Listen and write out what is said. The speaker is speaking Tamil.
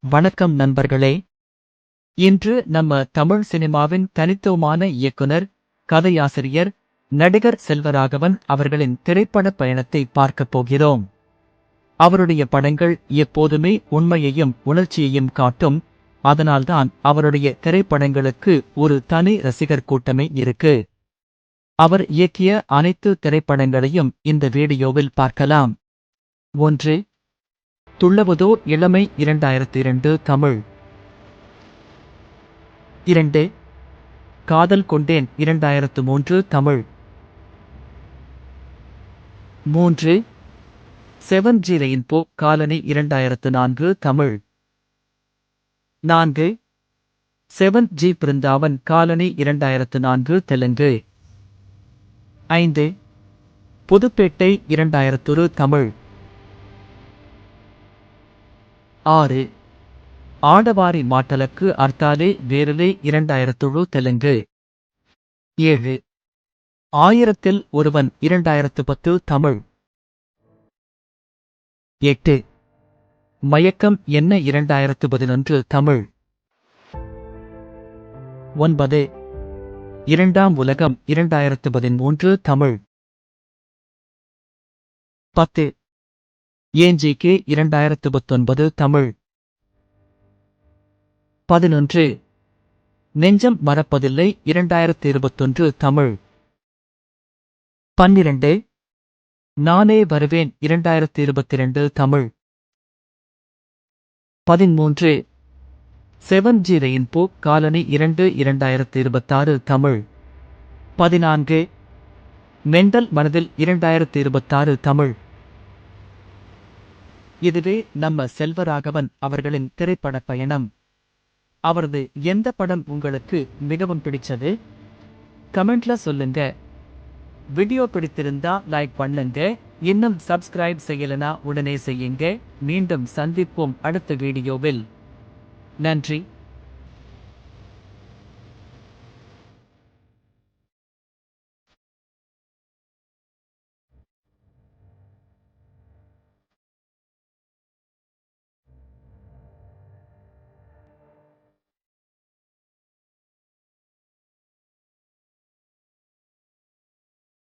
வணக்கம் நண்பர்களே. இன்று நம்ம தமிழ் சினிமாவின் தனித்துவமான இயக்குனர், கதையாசிரியர், நடிகர் செல்வராகவன் அவர்களின் திரைப்படப் பயணத்தை பார்க்கப் போகிறோம். அவருடைய படங்கள் எப்போதுமே உண்மையையும் உணர்ச்சியையும் காட்டும். அதனால்தான் அவருடைய திரைப்படங்களுக்கு ஒரு தனி ரசிகர் கூட்டமே இருக்கு. அவர் இயக்கிய அனைத்து திரைப்படங்களையும் இந்த வீடியோவில் பார்க்கலாம். 1. துள்ளவதோ இளமை 2002 Tamil. 2. Kadhal Konden 2003 Tamil. 3. 7G rainbow colony 2004 Tamil. 4. 7G Brindavan colony 2004 Telugu. 5. Pudhupettai 2001 Tamil. 6. Aadavari Matalaku Arthale Verule 2007 Telugu. 7. Aayirathil ஒருவன் 2010 தமிழ். 8. மயக்கம் என்ன 2011 தமிழ். 9. இரண்டாம் உலகம் 2013 தமிழ். 10. ஏஞ்சிகே 2019 தமிழ். 11. நெஞ்சம் மறப்பதில்லை 2021 தமிழ். 12. நானே வருவேன் 2022 Tamil. 13. 7G rainbow colony 2 2026 Tamil. 14. Mental மனதில் 2026 தமிழ். இதுவே நம்ம செல்வராகவன் அவர்களின் திரைப்படப் பயணம். அவரது எந்த படம் உங்களுக்கு மிகவும் பிடிச்சது? கமெண்ட்ல சொல்லுங்க. வீடியோ பிடித்திருந்தா லைக் பண்ணுங்க. இன்னும் சப்ஸ்கிரைப் செய்யலனா உடனே செய்யுங்க. மீண்டும் சந்திப்போம் அடுத்த வீடியோவில். நன்றி.